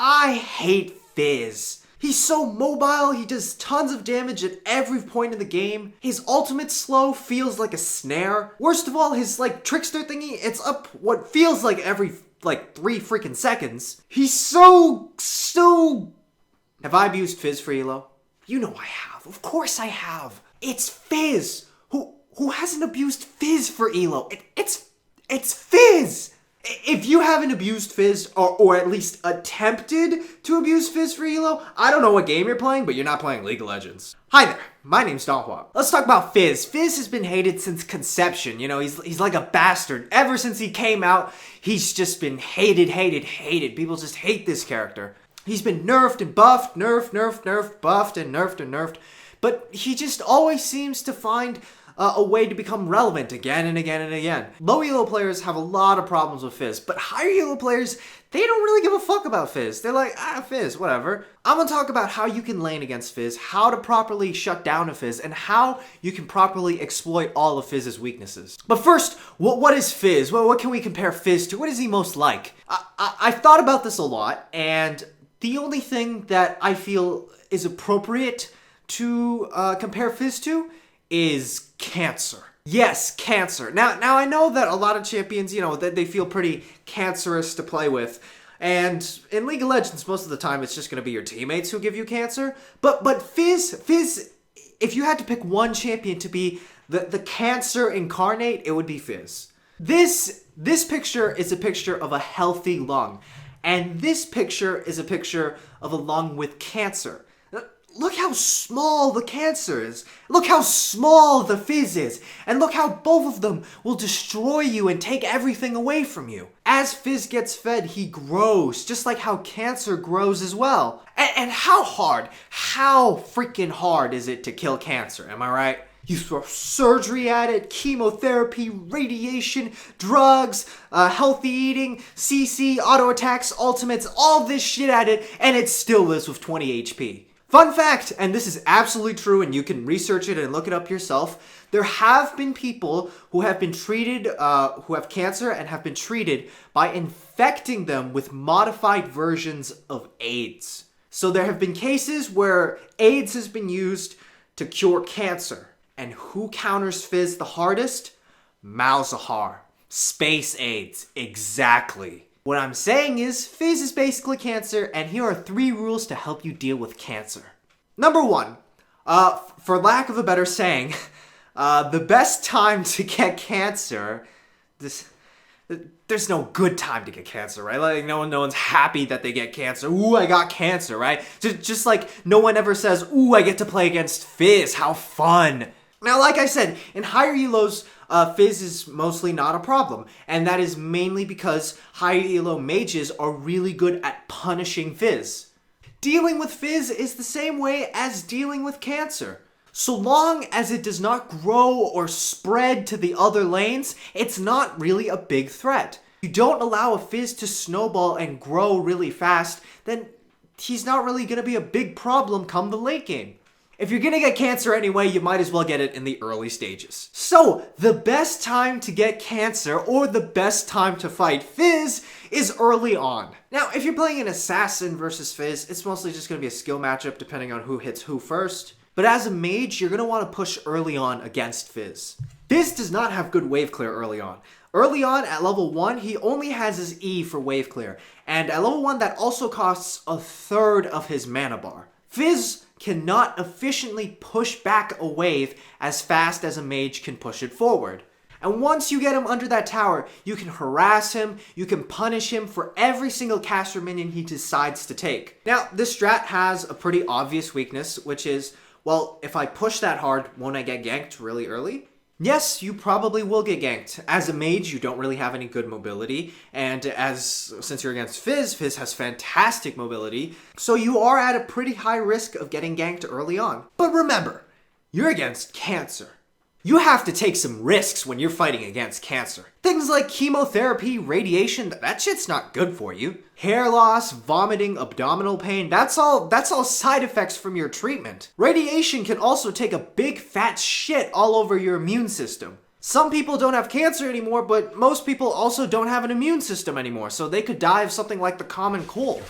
I hate Fizz. He's so mobile, he does tons of damage at every point in the game. His ultimate slow feels like a snare. Worst of all, his trickster thingy, it's up what feels like every 3 freaking seconds. He's so... Have I abused Fizz for elo? You know I have. Of course I have. It's Fizz. Who hasn't abused Fizz for elo? It's Fizz. If you haven't abused Fizz, or at least attempted to abuse Fizz for elo, I don't know what game you're playing, but you're not playing League of Legends. Hi there, my name's Donghua. Let's talk about Fizz. Fizz has been hated since conception. You know, he's like a bastard. Ever since he came out, he's just been hated. People just hate this character. He's been nerfed and buffed, nerfed, buffed, and nerfed. But he just always seems to find a way to become relevant again and again. Low elo players have a lot of problems with Fizz, but higher elo players, they don't really give a fuck about Fizz. They're like, Fizz, whatever. I'm gonna talk about how you can lane against Fizz, how to properly shut down a Fizz, and how you can properly exploit all of Fizz's weaknesses. But first, what is Fizz? What can we compare Fizz to? What is he most like? I've thought about this a lot, and the only thing that I feel is appropriate to compare Fizz to is Cancer. Yes, Cancer. Now I know that a lot of champions, that they feel pretty cancerous to play with. And in League of Legends, most of the time, it's just going to be your teammates who give you Cancer. But Fizz, if you had to pick one champion to be the Cancer incarnate, it would be Fizz. This picture is a picture of a healthy lung. And this picture is a picture of a lung with cancer. Look how small the Cancer is. Look how small the Fizz is. And look how both of them will destroy you and take everything away from you. As Fizz gets fed, he grows, just like how Cancer grows as well. And how freaking hard is it to kill Cancer, am I right? You throw surgery at it, chemotherapy, radiation, drugs, healthy eating, CC, auto attacks, ultimates, all this shit at it, and it still lives with 20 HP. Fun fact, and this is absolutely true, and you can research it and look it up yourself, there have been people who have been treated, who have cancer and have been treated by infecting them with modified versions of AIDS. So there have been cases where AIDS has been used to cure cancer. And who counters Fizz the hardest? Malzahar. Space AIDS. Exactly. What I'm saying is, Fizz is basically Cancer, and here are 3 rules to help you deal with cancer. Number 1, for lack of a better saying, the best time to get cancer, there's no good time to get cancer, right? Like, no one's happy that they get cancer. Ooh, I got cancer, right? Just like no one ever says, ooh, I get to play against Fizz, how fun. Now, like I said, in higher elos, Fizz is mostly not a problem, and that is mainly because higher elo mages are really good at punishing Fizz. Dealing with Fizz is the same way as dealing with cancer. So long as it does not grow or spread to the other lanes, it's not really a big threat. If you don't allow a Fizz to snowball and grow really fast, then he's not really going to be a big problem come the late game. If you're gonna get cancer anyway, you might as well get it in the early stages. So, the best time to get cancer, or the best time to fight Fizz, is early on. Now, if you're playing an assassin versus Fizz, it's mostly just gonna be a skill matchup depending on who hits who first. But as a mage, you're gonna wanna push early on against Fizz. Fizz does not have good wave clear early on. Early on, at level 1, he only has his E for wave clear. And at level 1, that also costs 1/3 of his mana bar. Fizz cannot efficiently push back a wave as fast as a mage can push it forward. And once you get him under that tower, you can harass him, you can punish him for every single caster minion he decides to take. Now, this strat has a pretty obvious weakness, which is, well, if I push that hard, won't I get ganked really early? Yes, you probably will get ganked. As a mage, you don't really have any good mobility, and since you're against Fizz, Fizz has fantastic mobility, so you are at a pretty high risk of getting ganked early on. But remember, you're against Cancer. You have to take some risks when you're fighting against cancer. Things like chemotherapy, radiation, that shit's not good for you. Hair loss, vomiting, abdominal pain, that's all side effects from your treatment. Radiation can also take a big fat shit all over your immune system. Some people don't have cancer anymore, but most people also don't have an immune system anymore, so they could die of something like the common cold.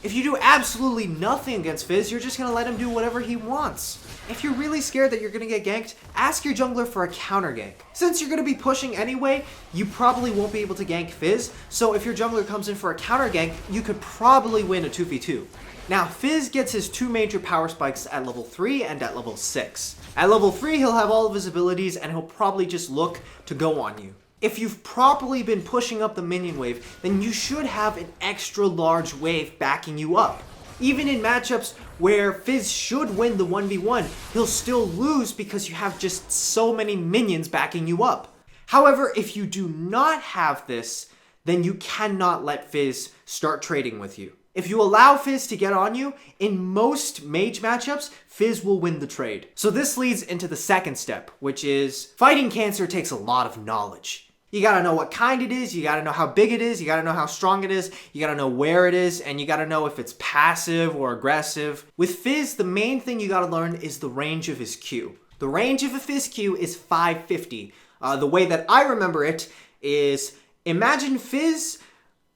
If you do absolutely nothing against Fizz, you're just going to let him do whatever he wants. If you're really scared that you're going to get ganked, ask your jungler for a counter gank. Since you're going to be pushing anyway, you probably won't be able to gank Fizz, so if your jungler comes in for a counter gank, you could probably win a 2v2. Now, Fizz gets his 2 major power spikes at level 3 and at level 6. At level 3, he'll have all of his abilities and he'll probably just look to go on you. If you've properly been pushing up the minion wave, then you should have an extra large wave backing you up. Even in matchups where Fizz should win the 1v1, he'll still lose because you have just so many minions backing you up. However, if you do not have this, then you cannot let Fizz start trading with you. If you allow Fizz to get on you, in most mage matchups, Fizz will win the trade. So this leads into the second step, which is fighting cancer takes a lot of knowledge. You gotta know what kind it is, you gotta know how big it is, you gotta know how strong it is, you gotta know where it is, and you gotta know if it's passive or aggressive. With Fizz, the main thing you gotta learn is the range of his Q. The range of a Fizz Q is 550. The way that I remember it is, imagine Fizz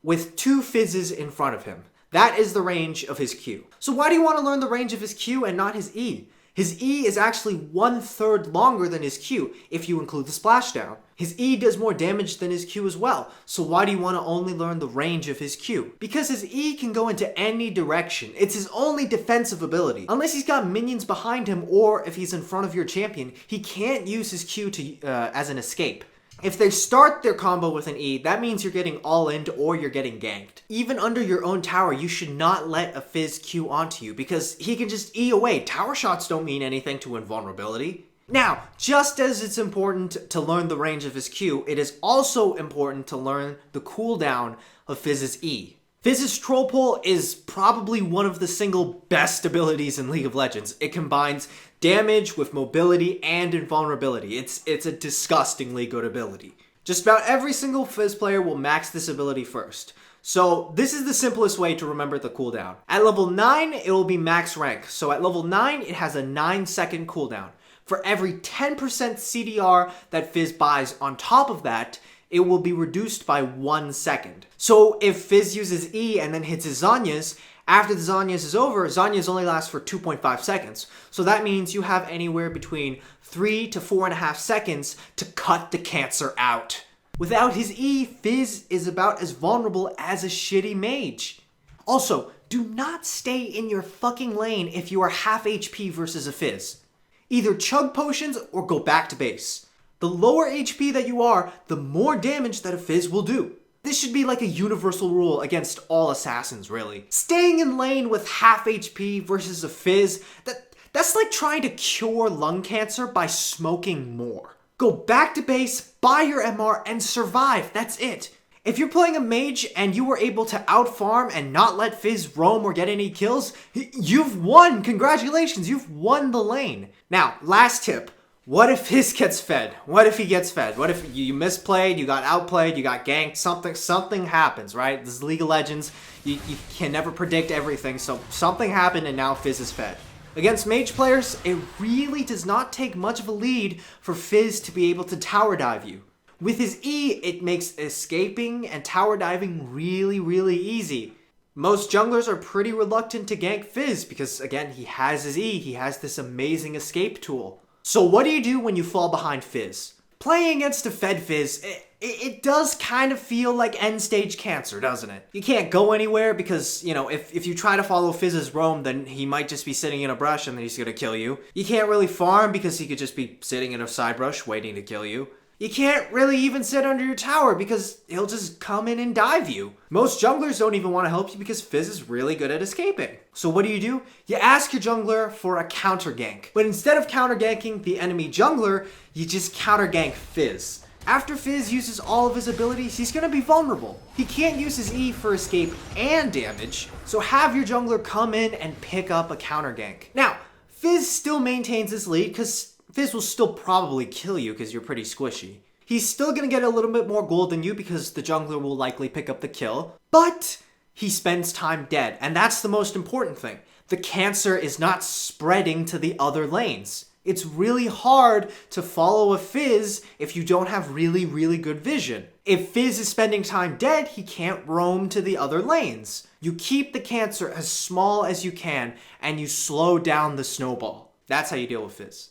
with 2 Fizzes in front of him. That is the range of his Q. So why do you want to learn the range of his Q and not his E? His E is actually 1/3 longer than his Q, if you include the splashdown. His E does more damage than his Q as well, so why do you want to only learn the range of his Q? Because his E can go into any direction. It's his only defensive ability. Unless he's got minions behind him, or if he's in front of your champion, he can't use his Q as an escape. If they start their combo with an E, that means you're getting all-in or you're getting ganked. Even under your own tower, you should not let a Fizz Q onto you because he can just E away. Tower shots don't mean anything to invulnerability. Now, just as it's important to learn the range of his Q, it is also important to learn the cooldown of Fizz's E. Fizz's Troll Pull is probably one of the single best abilities in League of Legends. It combines damage with mobility and invulnerability. It's a disgustingly good ability. Just about every single Fizz player will max this ability first. So this is the simplest way to remember the cooldown. At level 9, it will be max rank. So at level 9, it has a 9-second cooldown. For every 10% CDR that Fizz buys on top of that, it will be reduced by 1 second. So if Fizz uses E and then hits his Zhonya's, after the Zhonya's is over, Zhonya's only lasts for 2.5 seconds. So that means you have anywhere between 3 to 4.5 seconds to cut the cancer out. Without his E, Fizz is about as vulnerable as a shitty mage. Also, do not stay in your fucking lane if you are half HP versus a Fizz. Either chug potions or go back to base. The lower HP that you are, the more damage that a Fizz will do. This should be like a universal rule against all assassins, really. Staying in lane with half HP versus a Fizz, that's like trying to cure lung cancer by smoking more. Go back to base, buy your MR, and survive. That's it. If you're playing a mage and you were able to outfarm and not let Fizz roam or get any kills, you've won! Congratulations, you've won the lane. Now, last tip. What if Fizz gets fed? What if he gets fed? What if you misplayed, you got outplayed, you got ganked, something happens, right? This is League of Legends. You can never predict everything, so something happened and now Fizz is fed. Against mage players, it really does not take much of a lead for Fizz to be able to tower dive you. With his E, it makes escaping and tower diving really, really easy. Most junglers are pretty reluctant to gank Fizz because, again, he has his E, he has this amazing escape tool. So what do you do when you fall behind Fizz? Playing against a fed Fizz, it does kind of feel like end-stage cancer, doesn't it? You can't go anywhere because, you know, if you try to follow Fizz's roam, then he might just be sitting in a brush and then he's gonna kill you. You can't really farm because he could just be sitting in a side brush waiting to kill you. You can't really even sit under your tower because he'll just come in and dive you. Most junglers don't even want to help you because Fizz is really good at escaping. So what do? You ask your jungler for a counter gank. But instead of counter ganking the enemy jungler, you just counter gank Fizz. After Fizz uses all of his abilities, he's gonna be vulnerable. He can't use his E for escape and damage, so have your jungler come in and pick up a counter gank. Now, Fizz still maintains his lead because Fizz will still probably kill you because you're pretty squishy. He's still gonna get a little bit more gold than you because the jungler will likely pick up the kill, but he spends time dead, and that's the most important thing. The cancer is not spreading to the other lanes. It's really hard to follow a Fizz if you don't have really, really good vision. If Fizz is spending time dead, he can't roam to the other lanes. You keep the cancer as small as you can, and you slow down the snowball. That's how you deal with Fizz.